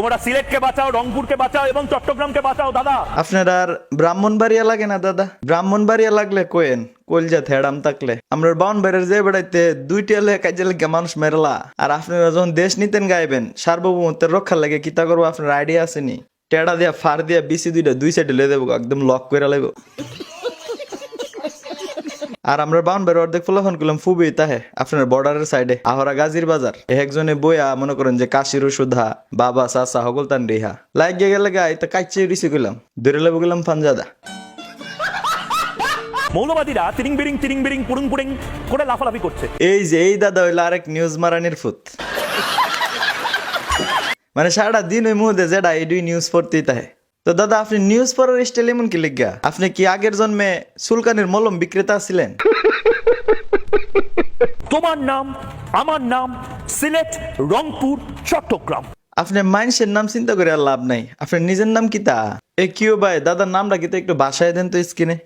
তোমরা সিলেটকে বাঁচাও, রংপুরকে বাঁচাও এবং চট্টগ্রামকে বাঁচাও দাদা। আপনার আর ব্রাহ্মণবাড়িয়া লাগে না দাদা? ব্রাহ্মণবাড়িয়া লাগলে কোয়েন কলজা থেড়াম থাকলে আমরা বাউনবাড়ির যে বেড়াইতে দুইটি এলে কাজে লেগে মানুষ মেরলা। আর আপনারা যখন দেশ নিতেন গাইবেন সার্বভৌমত্বের রক্ষার লাগে কিতা করবো আপনার আইডিয়া আসেনি? টেড়া দিয়া ফার দিয়া বিসি দুইটা দুই সাইডে লে দেবো, একদম লক করে লাইব। আর আমরা বাউনবাড়ি অর্ধেক ফলাফল করলাম ফুবি তাহে আপনার বর্ডারের সাইডে আহরা গাজীর বাজার একজনে বইয়া মনে করেন যে কাশির সুধা বাবা চাচা হগল তান রেহা লাগিয়ে গেলে গাই তা কাইচে রিসি করলাম ধরে লেবো গেলাম ফানজাদা। মৌলবাদীরা তিরিং বিরিং পুরুং পুরিং করে লাফালাফি করছে। এই যে এই দাদা হইলো আরেক নিউজ মারানির ফুত। মানে সারা দিন ওই মুহূর্তে যেটা এই দুই নিউজ পড়তেই তাহে। তো দাদা আপনি নিউজ পড়ার স্টাইল এমন কি লিখা? আপনি কি আগের জন্মে সুলকানির মলম বিক্রেতা ছিলেন? তোমার নাম আমার নাম সিলেট, রংপুর, চট্টগ্রাম। আপনি মানুষের নাম চিন্তা করে আর লাভ নাই, আপনার নিজের নাম কি তা? এ কিও ভাই দাদার নামটা কি তো একটু বাসায় দেন তো স্ক্রিনে।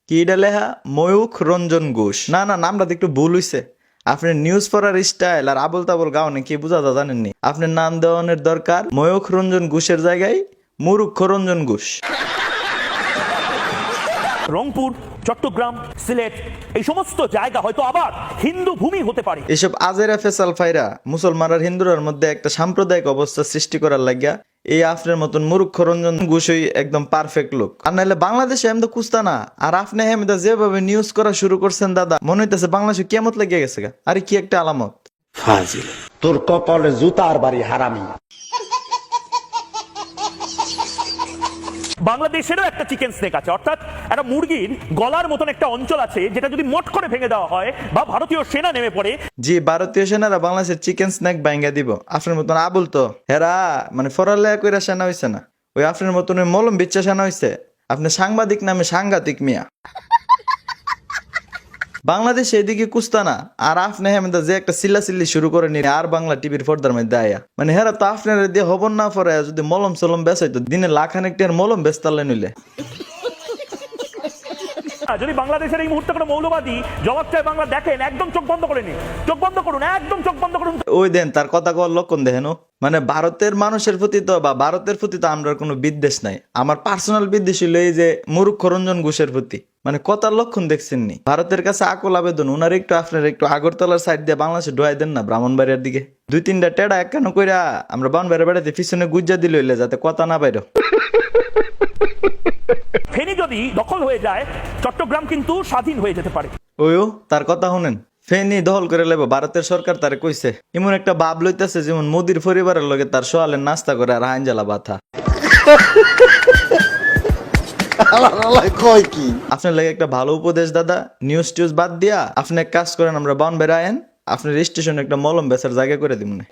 কি লেখা? ময়ূখ রঞ্জন ঘোষ। না না, নামটা তো একটু ভুল হইছে। আপনার নিউজ পড়ার স্টাইল আর আবল তাবল গাওনে কি বুঝা জানেননি? আপনার নাম দেওয়ানোর দরকার ময়ূখ রঞ্জন ঘোষের জায়গায় মুরুক্ষ রঞ্জন ঘোষ। রংপুর, চট্টগ্রাম, সিলেট এই সমস্ত জায়গা হয়তো আবার হিন্দু ভূমি হতে পারে। এসব আজেরা ফেসাল ফাইরা মুসলমান আর হিন্দুরার মধ্যে একটা সাম্প্রদায়িক অবস্থা সৃষ্টি করার লাগিয়া এই আপনার মতন মুরুক্ষ রঞ্জন ঘোষই একদম পারফেক্ট লোক। আর নাহলে বাংলাদেশে এমন কুস্তা না। আর আপনি হেমদা যেভাবে নিউজ করা শুরু করছেন দাদা, মনে হইতেছে বাংলাদেশে কেমত লেগে গেছে গা। আরে কি একটা আলামত। ফাজিল তোর কপালে জুতার বাড়ি হারামি। বাংলাদেশেরও একটা চিকেন স্নেক আছে, অর্থাৎ একটা মুরগির গলার মতন একটা অঞ্চল আছে যেটা যদি মট করে ভেঙে দেওয়া হয় বা ভারতীয় সেনা নেমে পড়ে। জি, ভারতীয় সেনারা বাংলাদেশের চিকেন স্ন্যাক ভাঙ্গা দিব। আপনার মতন আবুল তো হেরা মানে ফরালেয়া কইরা সেনা হইছে না, ওই আপনার মতন ওই মলম বিচ্ছা সেনা হইছে। আপনি সাংবাদিক নামে সাংঘাতিক মিয়া। বাংলাদেশ এদিকে কুস্তা না, আর আপনি হেমদা যে একটা চিল্লাচিল্লি শুরু করে নি আর বাংলা টিভির পর্দার মধ্যে আয়া। মানে হেরা তো আপনার দিয়ে হবন না পরে যদি মলম সলম বেচাইতো দিনে লাখানেক টাকার মলম বেচতালে নিলে। যদি বাংলাদেশের এই মুহূর্তে কোনো মৌলবাদী জবাব চায় বাংলা দেখেন, একদম চোখ বন্ধ করে নিন, চোখ বন্ধ করুন, একদম চোখ বন্ধ করুন। ওই দেন তার কথা কওয়ার লক্ষণ দেখেন। মানে ভারতের মানুষের প্রতি তো বা ভারতের প্রতি তো আমরা কোনো বিদ্বেষ নাই। আমার পার্সোনাল বিদ্বেষ হইল এই যে মুরুক্ষ রঞ্জন ঘোষের প্রতি। মানে কথার লক্ষণ দেখছেন নি? ভারতের কাছে আকুল আবেদন, ওনার একটু আপনার একটু আগরতলার সাইড দিয়ে বাংলাদেশে ঢোয়াই দেন না, ব্রাহ্মণবাড়িয়ার দিকে 2-3টা টেড়া একখানো কইরা আমরা বাউনবাড়িয়া বেড়াতে পিছনে গুজ্জা দিল হইলে যাতে কথা না বাইর। ফেনী যদি দখল হয়ে যায় চট্টগ্রাম কিন্তু স্বাধীন হয়ে যেতে পারে। ওইও তার কথা শুনেন, ফেনী দখল করে লেব ভারতের সরকার তারে কইছে। এমন একটা ভাব লইতেছে যেমন মোদির পরিবারের লগে তার সোয়ালের নাস্তা করে আর হাইনজালা বাথা। আপনার লাগে একটা ভালো উপদেশ দাদা, নিউজ টিউজ বাদ দিয়া আপনি এক কাজ করেন, আমরা বাউনবাড়িয়া আয়েন, আপনার স্টেশনে একটা মলম বেচার জায়গা করে দিব না।